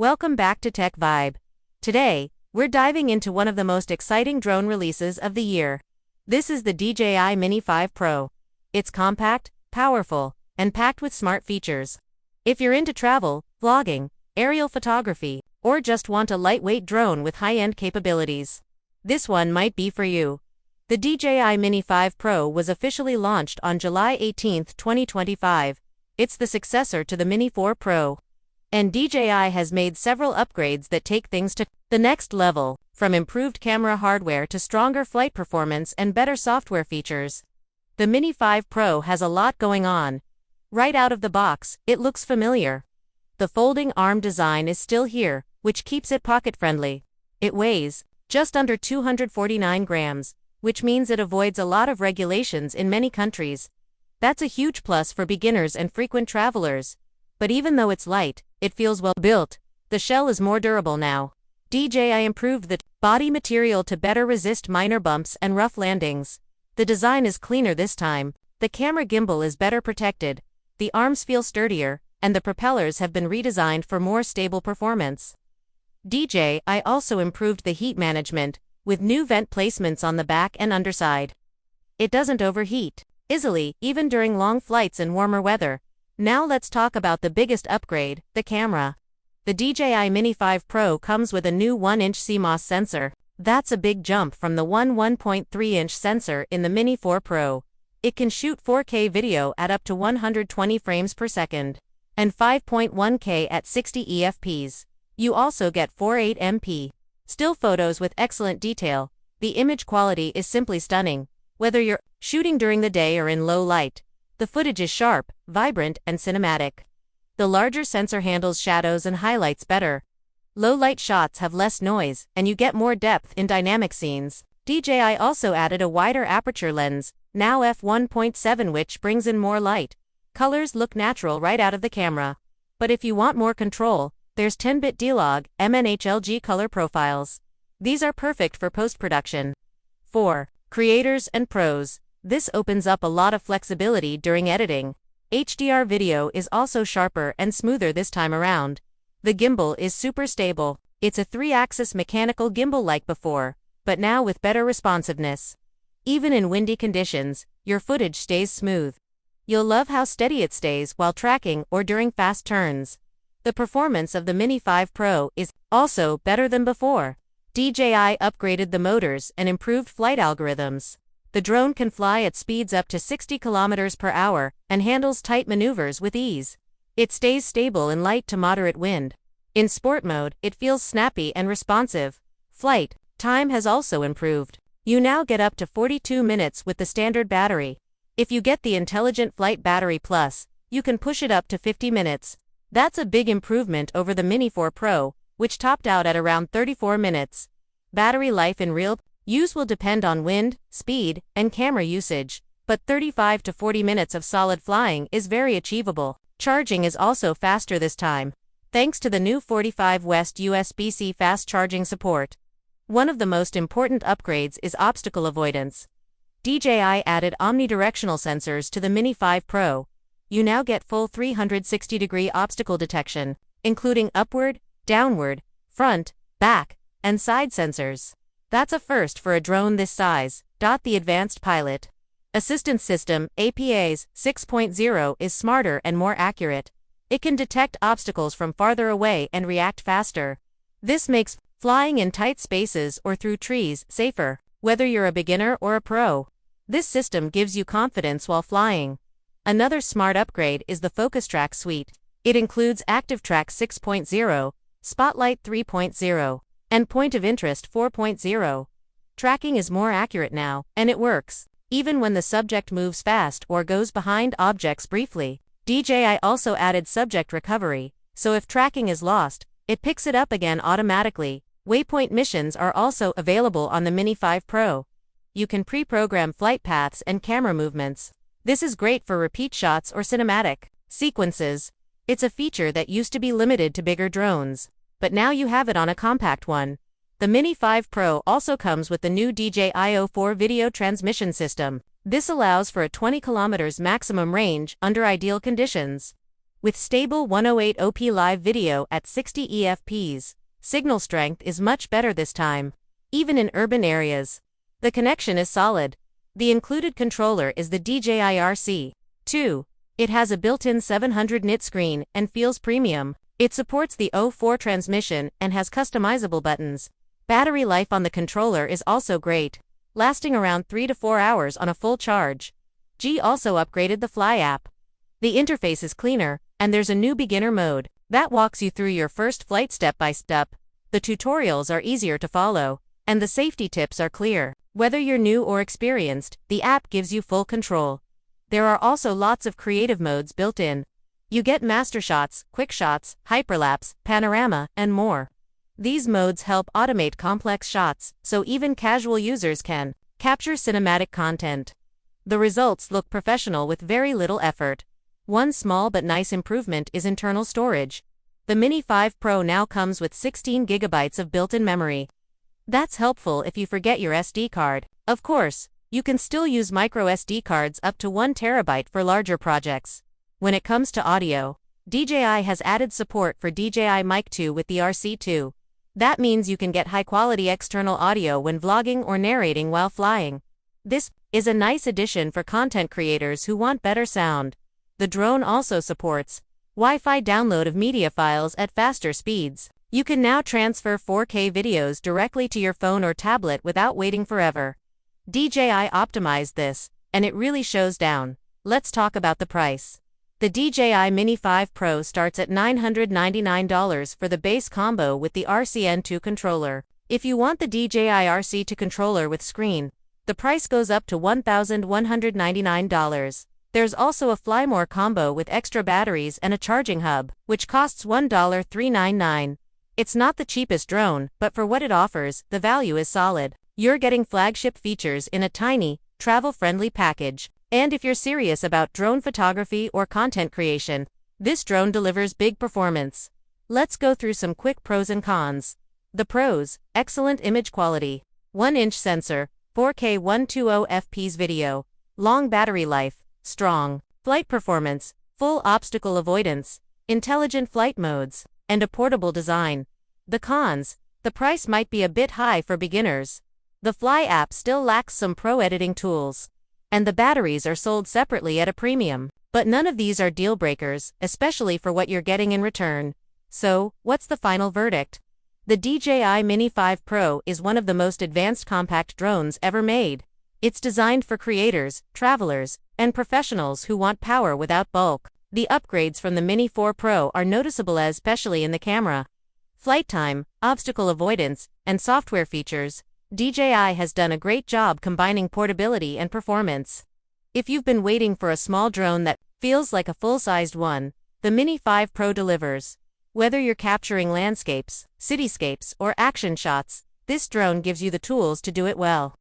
Welcome back to Tech Vibe. Today, we're diving into one of the most exciting drone releases of the year. This is the DJI Mini 5 Pro. It's compact, powerful, and packed with smart features. If you're into travel, vlogging, aerial photography, or just want a lightweight drone with high-end capabilities, this one might be for you. The DJI Mini 5 Pro was officially launched on July 18, 2025. It's the successor to the Mini 4 Pro. And DJI has made several upgrades that take things to the next level, from improved camera hardware to stronger flight performance and better software features. The Mini 5 Pro has a lot going on. Right out of the box, it looks familiar. The folding arm design is still here, which keeps it pocket-friendly. It weighs just under 249 grams, which means it avoids a lot of regulations in many countries. That's a huge plus for beginners and frequent travelers. But even though it's light, it feels well built. The shell is more durable now. DJI improved the body material to better resist minor bumps and rough landings. The design is cleaner this time, the camera gimbal is better protected, the arms feel sturdier, and the propellers have been redesigned for more stable performance. DJI also improved the heat management, with new vent placements on the back and underside. It doesn't overheat easily, even during long flights and warmer weather. Now let's talk about the biggest upgrade, the camera. The DJI Mini 5 Pro comes with a new 1-inch CMOS sensor. That's a big jump from the 1.3-inch sensor in the Mini 4 Pro. It can shoot 4K video at up to 120 frames per second, and 5.1K at 60 EFPs. You also get 48MP still photos with excellent detail. The image quality is simply stunning. Whether you're shooting during the day or in low light, the footage is sharp, vibrant, and cinematic. The larger sensor handles shadows and highlights better. Low-light shots have less noise, and you get more depth in dynamic scenes. DJI also added a wider aperture lens, now f1.7, which brings in more light. Colors look natural right out of the camera. But if you want more control, there's 10-bit D-Log, MNHLG color profiles. These are perfect for post-production. For creators and pros, this opens up a lot of flexibility during editing. HDR video is also sharper and smoother this time around. The gimbal is super stable. It's a 3-axis mechanical gimbal like before, but now with better responsiveness. Even in windy conditions, your footage stays smooth. You'll love how steady it stays while tracking or during fast turns. The performance of the Mini 5 Pro is also better than before. DJI upgraded the motors and improved flight algorithms. The drone can fly at speeds up to 60 km per hour and handles tight maneuvers with ease. It stays stable in light to moderate wind. In sport mode, it feels snappy and responsive. Flight time has also improved. You now get up to 42 minutes with the standard battery. If you get the Intelligent Flight Battery Plus, you can push it up to 50 minutes. That's a big improvement over the Mini 4 Pro, which topped out at around 34 minutes. Battery life in real use will depend on wind, speed, and camera usage, but 35 to 40 minutes of solid flying is very achievable. Charging is also faster this time, thanks to the new 45 West USB-C fast charging support. One of the most important upgrades is obstacle avoidance. DJI added omnidirectional sensors to the Mini 5 Pro. You now get full 360-degree obstacle detection, including upward, downward, front, back, and side sensors. That's a first for a drone this size. The Advanced Pilot Assistance System, APAS 6.0, is smarter and more accurate. It can detect obstacles from farther away and react faster. This makes flying in tight spaces or through trees safer, whether you're a beginner or a pro. This system gives you confidence while flying. Another smart upgrade is the Focus Track suite. It includes Active Track 6.0, Spotlight 3.0, and Point of Interest 4.0. Tracking is more accurate now, and it works even when the subject moves fast or goes behind objects briefly. DJI also added subject recovery, so if tracking is lost, it picks it up again automatically. Waypoint missions are also available on the Mini 5 Pro. You can pre-program flight paths and camera movements. This is great for repeat shots or cinematic sequences. It's a feature that used to be limited to bigger drones, but now you have it on a compact one. The Mini 5 Pro also comes with the new DJI 4 video transmission system. This allows for a 20 km maximum range under ideal conditions. With stable 108p live video at 60 EFPs, signal strength is much better this time, even in urban areas. The connection is solid. The included controller is the DJI RC2. It has a built-in 700 nit screen and feels premium. It supports the 04 transmission and has customizable buttons. Battery life on the controller is also great, lasting around 3 to 4 hours on a full charge. DJI also upgraded the Fly app. The interface is cleaner, and there's a new beginner mode that walks you through your first flight step by step. The tutorials are easier to follow, and the safety tips are clear. Whether you're new or experienced, the app gives you full control. There are also lots of creative modes built in. You get master shots, quick shots, hyperlapse, panorama, and more. These modes help automate complex shots, so even casual users can capture cinematic content. The results look professional with very little effort. One small but nice improvement is internal storage. The Mini 5 Pro now comes with 16 GB of built-in memory. That's helpful if you forget your SD card. Of course, you can still use micro SD cards up to 1 TB for larger projects. When it comes to audio, DJI has added support for DJI Mic 2 with the RC2. That means you can get high-quality external audio when vlogging or narrating while flying. This is a nice addition for content creators who want better sound. The drone also supports Wi-Fi download of media files at faster speeds. You can now transfer 4K videos directly to your phone or tablet without waiting forever. DJI optimized this, and it really shows down. Let's talk about the price. The DJI Mini 5 Pro starts at $999 for the base combo with the RCN2 controller. If you want the DJI RC2 controller with screen, the price goes up to $1,199. There's also a Fly More combo with extra batteries and a charging hub, which costs $1,399. It's not the cheapest drone, but for what it offers, the value is solid. You're getting flagship features in a tiny, travel-friendly package. And if you're serious about drone photography or content creation, this drone delivers big performance. Let's go through some quick pros and cons. The pros: excellent image quality, 1-inch sensor, 4K 120 fps video, long battery life, strong flight performance, full obstacle avoidance, intelligent flight modes, and a portable design. The cons: the price might be a bit high for beginners. The Fly app still lacks some pro editing tools. And the batteries are sold separately at a premium. But none of these are deal breakers, especially for what you're getting in return. So, what's the final verdict? The DJI Mini 5 Pro is one of the most advanced compact drones ever made. It's designed for creators, travelers, and professionals who want power without bulk. The upgrades from the Mini 4 Pro are noticeable, especially in the camera, flight time, obstacle avoidance, and software features. DJI has done a great job combining portability and performance. If you've been waiting for a small drone that feels like a full-sized one, the Mini 5 Pro delivers. Whether you're capturing landscapes, cityscapes, or action shots, this drone gives you the tools to do it well.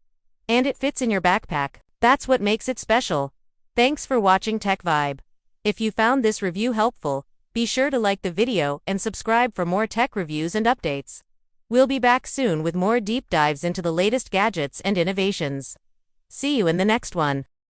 And it fits in your backpack. That's what makes it special. Thanks for watching Tech Vibe. If you found this review helpful, be sure to like the video and subscribe for more tech reviews and updates. We'll be back soon with more deep dives into the latest gadgets and innovations. See you in the next one.